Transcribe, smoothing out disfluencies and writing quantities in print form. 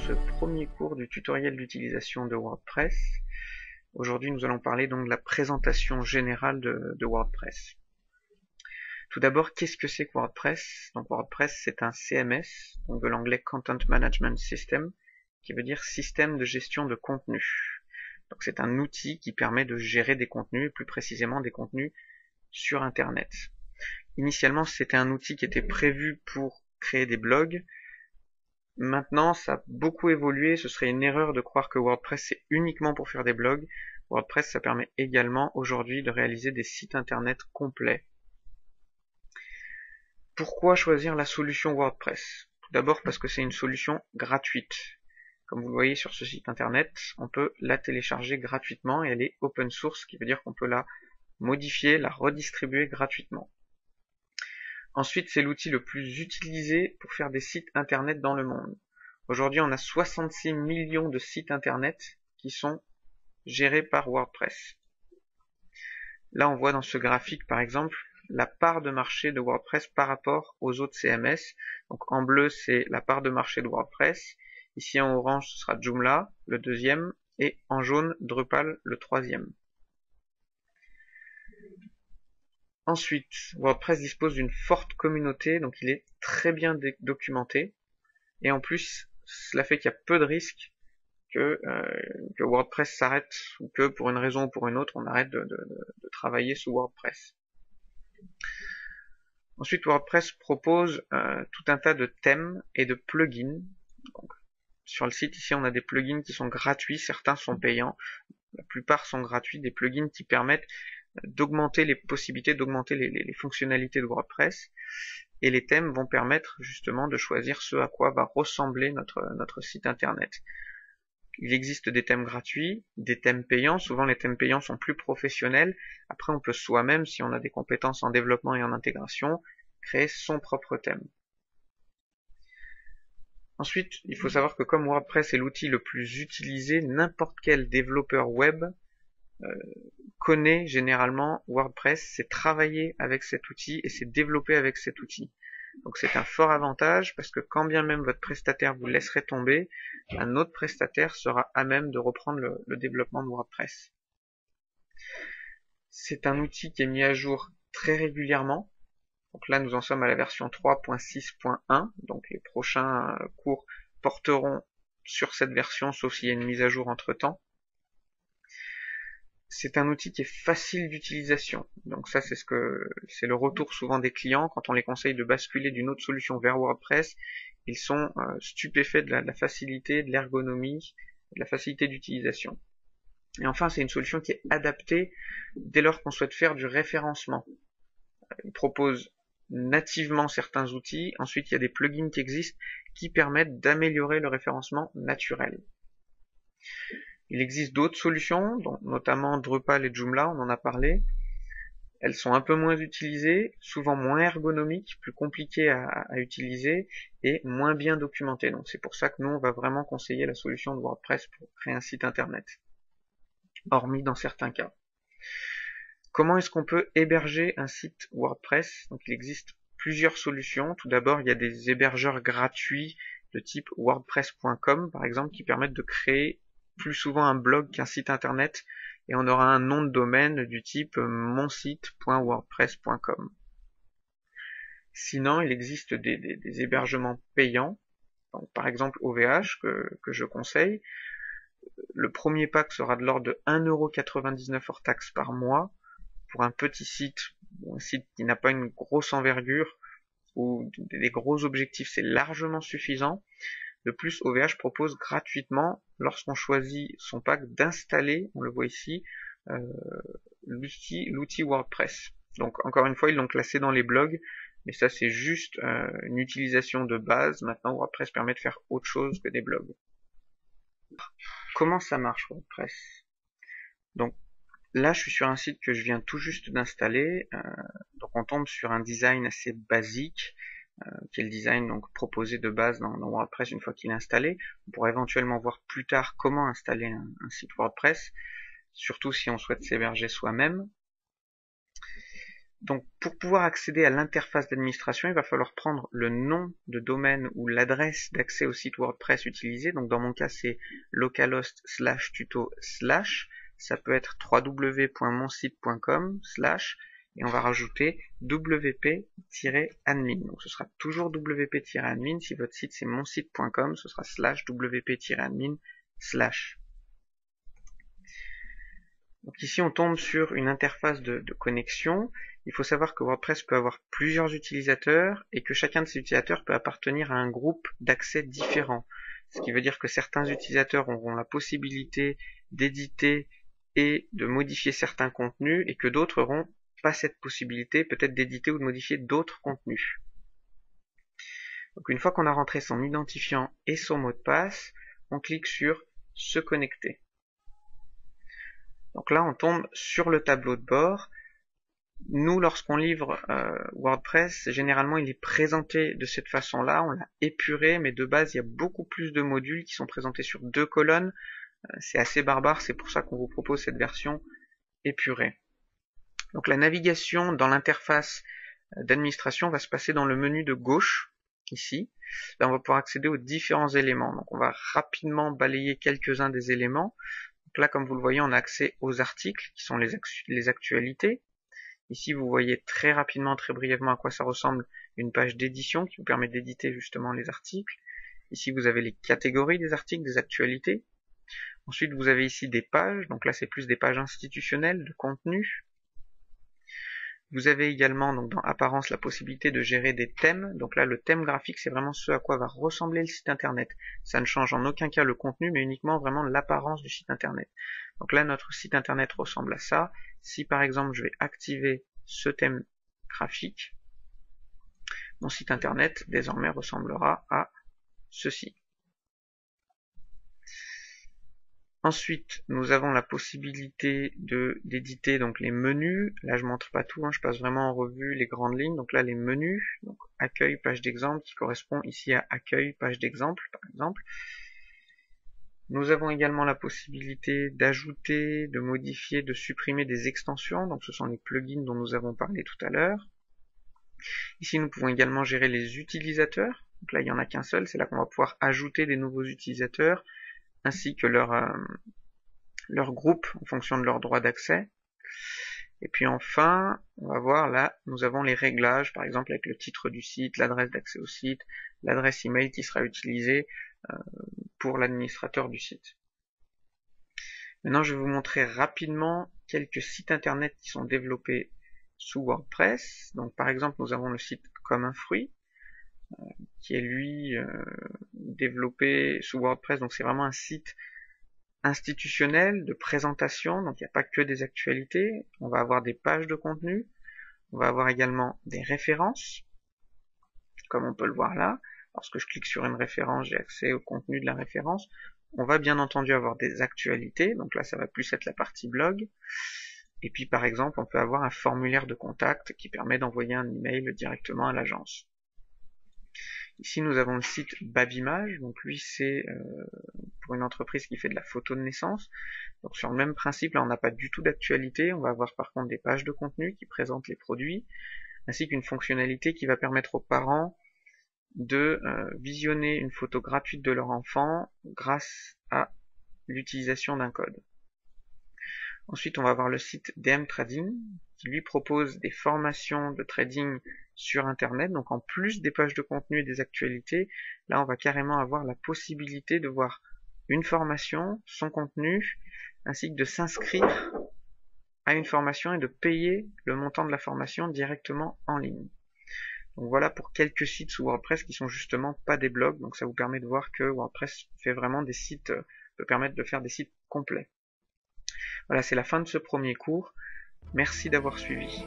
ce premier cours du tutoriel d'utilisation de WordPress. Aujourd'hui, nous allons parler donc de la présentation générale de WordPress. Tout d'abord, qu'est-ce que c'est que WordPress? Donc WordPress, c'est un CMS, donc de l'anglais Content Management System, qui veut dire système de gestion de contenu. Donc c'est un outil qui permet de gérer des contenus, et plus précisément des contenus sur Internet. Initialement, c'était un outil qui était prévu pour créer des blogs. Maintenant, ça a beaucoup évolué. Ce serait une erreur de croire que WordPress c'est uniquement pour faire des blogs. WordPress, ça permet également aujourd'hui de réaliser des sites internet complets. Pourquoi choisir la solution WordPress? Tout d'abord parce que c'est une solution gratuite. Comme vous le voyez sur ce site internet, on peut la télécharger gratuitement et elle est open source, ce qui veut dire qu'on peut la modifier, la redistribuer gratuitement. Ensuite, c'est l'outil le plus utilisé pour faire des sites internet dans le monde. Aujourd'hui, on a 66 millions de sites internet qui sont gérés par WordPress. Là, on voit dans ce graphique, par exemple, la part de marché de WordPress par rapport aux autres CMS. Donc en bleu, c'est la part de marché de WordPress. Ici en orange, ce sera Joomla, le deuxième, et en jaune, Drupal, le troisième. Ensuite, WordPress dispose d'une forte communauté, donc il est très bien documenté. Et en plus, cela fait qu'il y a peu de risques que WordPress s'arrête ou que pour une raison ou pour une autre, on arrête de travailler sous WordPress. Ensuite, WordPress propose tout un tas de thèmes et de plugins. Donc, sur le site, ici, on a des plugins qui sont gratuits, certains sont payants, la plupart sont gratuits, des plugins qui permettent d'augmenter les possibilités, d'augmenter les fonctionnalités de WordPress. Et les thèmes vont permettre justement de choisir ce à quoi va ressembler notre site internet. Il existe des thèmes gratuits, des thèmes payants. Souvent les thèmes payants sont plus professionnels. Après on peut soi-même, si on a des compétences en développement et en intégration, créer son propre thème. Ensuite, il faut savoir que comme WordPress est l'outil le plus utilisé, n'importe quel développeur web connaît généralement WordPress, c'est travailler avec cet outil et c'est développer avec cet outil. Donc c'est un fort avantage parce que quand bien même votre prestataire vous laisserait tomber, un autre prestataire sera à même de reprendre le développement de WordPress. C'est un outil qui est mis à jour très régulièrement. Donc là nous en sommes à la version 3.6.1, donc les prochains cours porteront sur cette version sauf s'il y a une mise à jour entre temps. C'est un outil qui est facile d'utilisation. Donc ça, c'est le retour souvent des clients quand on les conseille de basculer d'une autre solution vers WordPress. Ils sont stupéfaits de la facilité, de l'ergonomie, de la facilité d'utilisation. Et enfin, c'est une solution qui est adaptée dès lors qu'on souhaite faire du référencement. Il propose nativement certains outils. Ensuite, il y a des plugins qui existent qui permettent d'améliorer le référencement naturel. Il existe d'autres solutions, dont notamment Drupal et Joomla, on en a parlé. Elles sont un peu moins utilisées, souvent moins ergonomiques, plus compliquées à utiliser et moins bien documentées. Donc c'est pour ça que nous, on va vraiment conseiller la solution de WordPress pour créer un site internet, hormis dans certains cas. Comment est-ce qu'on peut héberger un site WordPress? Donc il existe plusieurs solutions. Tout d'abord, il y a des hébergeurs gratuits de type wordpress.com, par exemple, qui permettent de créer plus souvent un blog qu'un site internet et on aura un nom de domaine du type monsite.wordpress.com. Sinon, il existe des hébergements payants, donc par exemple OVH que je conseille. Le premier pack sera de l'ordre de 1,99€ hors taxe par mois pour un petit site, ou un site qui n'a pas une grosse envergure ou des gros objectifs, c'est largement suffisant. De plus, OVH propose gratuitement, lorsqu'on choisit son pack, d'installer, on le voit ici, l'outil WordPress. Donc encore une fois, ils l'ont classé dans les blogs, mais ça c'est juste une utilisation de base. Maintenant, WordPress permet de faire autre chose que des blogs. Comment ça marche WordPress? Donc là, je suis sur un site que je viens tout juste d'installer. Donc on tombe sur un design assez basique, qui est le design donc proposé de base dans WordPress une fois qu'il est installé. On pourra éventuellement voir plus tard comment installer un site WordPress, surtout si on souhaite s'héberger soi-même. Donc pour pouvoir accéder à l'interface d'administration, il va falloir prendre le nom de domaine ou l'adresse d'accès au site WordPress utilisé. Donc dans mon cas c'est localhost/tuto/. Ça peut être www.monsite.com/ et on va rajouter wp-admin. Donc ce sera toujours wp-admin. Si votre site c'est monsite.com, ce sera /wp-admin/. Donc ici on tombe sur une interface de connexion. Il faut savoir que WordPress peut avoir plusieurs utilisateurs et que chacun de ces utilisateurs peut appartenir à un groupe d'accès différent. Ce qui veut dire que certains utilisateurs auront la possibilité d'éditer et de modifier certains contenus et que d'autres n'auront pas cette possibilité peut-être d'éditer ou de modifier d'autres contenus. Donc une fois qu'on a rentré son identifiant et son mot de passe, on clique sur se connecter. Donc là on tombe sur le tableau de bord. Nous, lorsqu'on livre WordPress, généralement il est présenté de cette façon-là, on l'a épuré, mais de base il y a beaucoup plus de modules qui sont présentés sur 2 colonnes. C'est assez barbare, c'est pour ça qu'on vous propose cette version épurée. Donc la navigation dans l'interface d'administration va se passer dans le menu de gauche, ici. Là on va pouvoir accéder aux différents éléments. Donc on va rapidement balayer quelques-uns des éléments. Donc là comme vous le voyez on a accès aux articles qui sont les actualités. Ici, vous voyez très rapidement, très brièvement à quoi ça ressemble une page d'édition qui vous permet d'éditer justement les articles. Ici, vous avez les catégories des articles, des actualités. Ensuite, vous avez ici des pages. Donc là, c'est plus des pages institutionnelles de contenu. Vous avez également donc dans Apparence la possibilité de gérer des thèmes. Donc là, le thème graphique, c'est vraiment ce à quoi va ressembler le site internet. Ça ne change en aucun cas le contenu, mais uniquement vraiment l'apparence du site internet. Donc là, notre site internet ressemble à ça. Si par exemple, je vais activer ce thème graphique, mon site internet désormais ressemblera à ceci. Ensuite, nous avons la possibilité d'éditer donc les menus. Là, je ne montre pas tout, je passe vraiment en revue les grandes lignes. Donc là, les menus, donc accueil, page d'exemple, qui correspond ici à accueil, page d'exemple, par exemple. Nous avons également la possibilité d'ajouter, de modifier, de supprimer des extensions. Donc ce sont les plugins dont nous avons parlé tout à l'heure. Ici, nous pouvons également gérer les utilisateurs. Donc là, il n'y en a qu'un seul. C'est là qu'on va pouvoir ajouter des nouveaux utilisateurs ainsi que leur groupe en fonction de leur droit d'accès. Et puis enfin, on va voir là, nous avons les réglages, par exemple avec le titre du site, l'adresse d'accès au site, l'adresse email qui sera utilisée pour l'administrateur du site. Maintenant, je vais vous montrer rapidement quelques sites internet qui sont développés sous WordPress. Donc par exemple, nous avons le site Comme un fruit, qui est lui développé sous WordPress. Donc c'est vraiment un site institutionnel de présentation, donc il n'y a pas que des actualités. On va avoir des pages de contenu, on va avoir également des références, comme on peut le voir là. Lorsque je clique sur une référence, j'ai accès au contenu de la référence. On va bien entendu avoir des actualités, donc là ça va plus être la partie blog. Et puis par exemple, on peut avoir un formulaire de contact qui permet d'envoyer un email directement à l'agence. Ici, nous avons le site Babimage. Donc lui, c'est pour une entreprise qui fait de la photo de naissance. Donc sur le même principe, là, on n'a pas du tout d'actualité. On va avoir par contre des pages de contenu qui présentent les produits, ainsi qu'une fonctionnalité qui va permettre aux parents de visionner une photo gratuite de leur enfant grâce à l'utilisation d'un code. Ensuite, on va avoir le site DM Trading, qui lui propose des formations de trading sur Internet. Donc en plus des pages de contenu et des actualités, là on va carrément avoir la possibilité de voir une formation, son contenu, ainsi que de s'inscrire à une formation et de payer le montant de la formation directement en ligne. Donc voilà pour quelques sites sous WordPress qui sont justement pas des blogs. Donc ça vous permet de voir que WordPress fait vraiment des sites, peut permettre de faire des sites complets. Voilà, c'est la fin de ce premier cours. Merci d'avoir suivi.